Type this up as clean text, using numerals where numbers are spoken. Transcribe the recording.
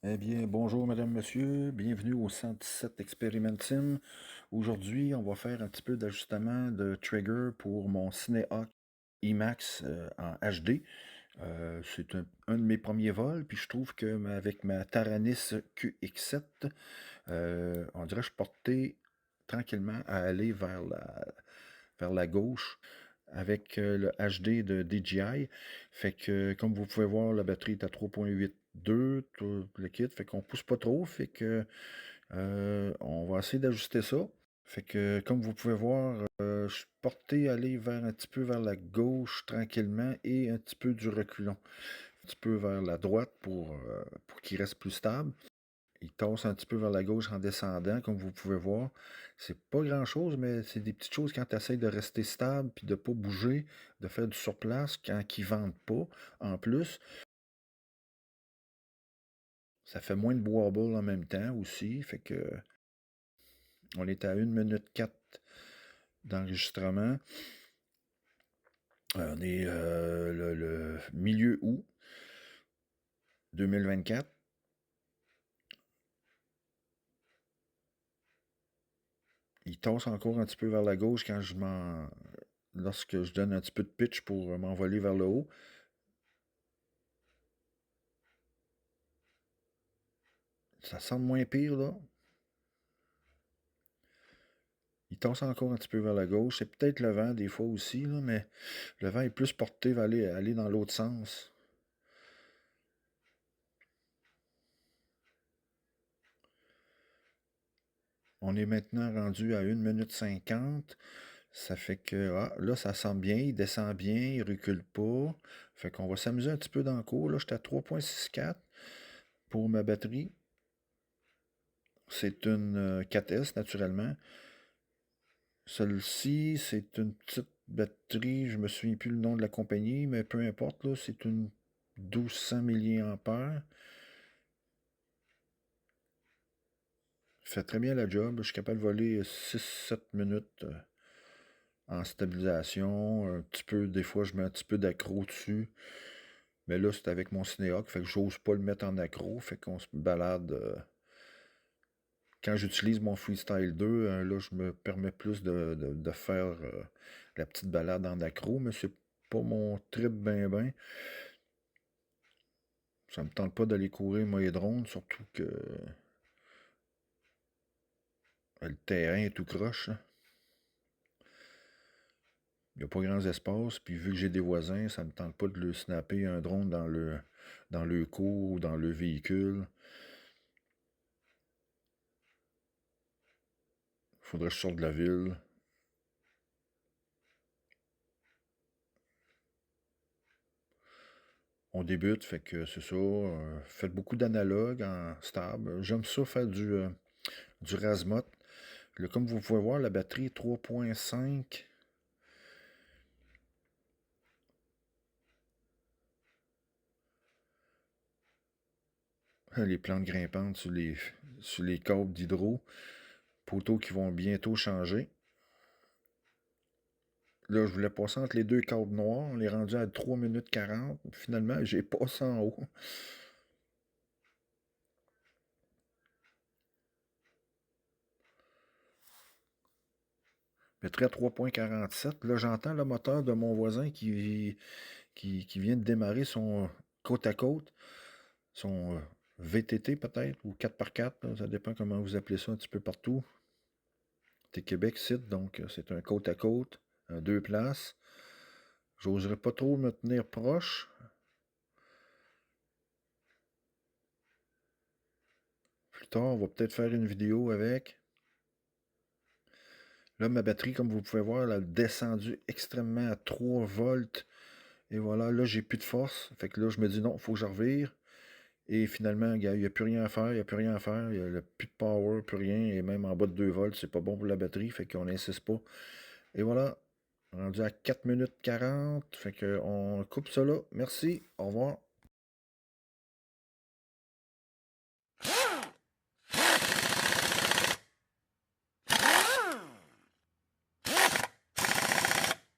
Eh bien, bonjour madame, monsieur, bienvenue au 117 Experiment Sim. Aujourd'hui, on va faire un petit peu d'ajustement de trigger pour mon Cinehawk IMAX en HD. C'est un de mes premiers vols, puis je trouve que avec ma Taranis QX7, on dirait que je suis porté tranquillement à aller vers la gauche avec le HD de DJI. Fait que, comme vous pouvez voir, la batterie est à 3.82, tout le kit. Fait qu'on pousse pas trop. Fait que, on va essayer d'ajuster ça. Fait que, comme vous pouvez voir, je suis porté à aller vers un petit peu vers la gauche tranquillement et un petit peu du reculon. Un petit peu vers la droite pour qu'il reste plus stable. Il tasse un petit peu vers la gauche en descendant, comme vous pouvez voir. C'est pas grand-chose, mais c'est des petites choses quand tu essaies de rester stable puis de pas bouger, de faire du surplace quand ils vendent pas. En plus, ça fait moins de wobble en même temps aussi. Fait que on est à 1 minute 4 d'enregistrement. On est le milieu août 2024. Il tasse encore un petit peu vers la gauche lorsque je donne un petit peu de pitch pour m'envoler vers le haut. Ça semble moins pire, là. Il tasse encore un petit peu vers la gauche. C'est peut-être le vent des fois aussi, là, mais le vent est plus porté vers aller dans l'autre sens. On est maintenant rendu à 1 minute 50. Ça fait que là, ça sent bien, il descend bien, il recule pas. Fait qu'on va s'amuser un petit peu dans le cours. Là, j'étais à 3.64 pour ma batterie. C'est une 4S, naturellement. Celle-ci, c'est une petite batterie, je me souviens plus le nom de la compagnie, mais peu importe, là, c'est une 1200 mAh. Fait très bien la job. Je suis capable de voler 6-7 minutes en stabilisation. Un petit peu, des fois, je mets un petit peu d'accro dessus. Mais là, c'est avec mon Cinehawk, fait que j'ose pas le mettre en accro. Fait qu'on se balade. Quand j'utilise mon Freestyle 2, là, je me permets plus de faire la petite balade en accro, mais c'est pas mon trip ben. Ça me tente pas d'aller courir moi et drone, surtout que le terrain est tout croche. Il n'y a pas grands espaces, puis vu que j'ai des voisins, ça me tente pas de le snapper un drone dans le cours ou dans le véhicule. Faudrait que je sorte de la ville. On débute, fait que c'est ça. Faites beaucoup d'analogues en stable. J'aime ça faire du Razmot. Là, comme vous pouvez voir, la batterie est 3.5. Les plantes grimpantes sur les câbles d'hydro. Poteaux qui vont bientôt changer. Là, je voulais passer entre les deux câbles noirs. On est rendu à 3 minutes 40. Finalement, j'ai passé en haut. Batterie à 3.47. Là, j'entends le moteur de mon voisin qui vient de démarrer son côte à côte. Son VTT peut-être, ou 4x4. Là, ça dépend comment vous appelez ça un petit peu partout. C'est Québec site, donc c'est un côte à côte, deux places. J'oserais pas trop me tenir proche. Plus tard, on va peut-être faire une vidéo avec. Là, ma batterie, comme vous pouvez voir, elle a descendu extrêmement à 3 volts. Et voilà, là, j'ai plus de force. Fait que là, je me dis non, il faut que je revire. Et finalement, il n'y a plus rien à faire, il n'y a plus rien à faire. Il n'y a plus de power, plus rien. Et même en bas de 2 volts, c'est pas bon pour la batterie. Fait qu'on n'insiste pas. Et voilà, rendu à 4 minutes 40. Fait qu'on coupe ça là. Merci, au revoir.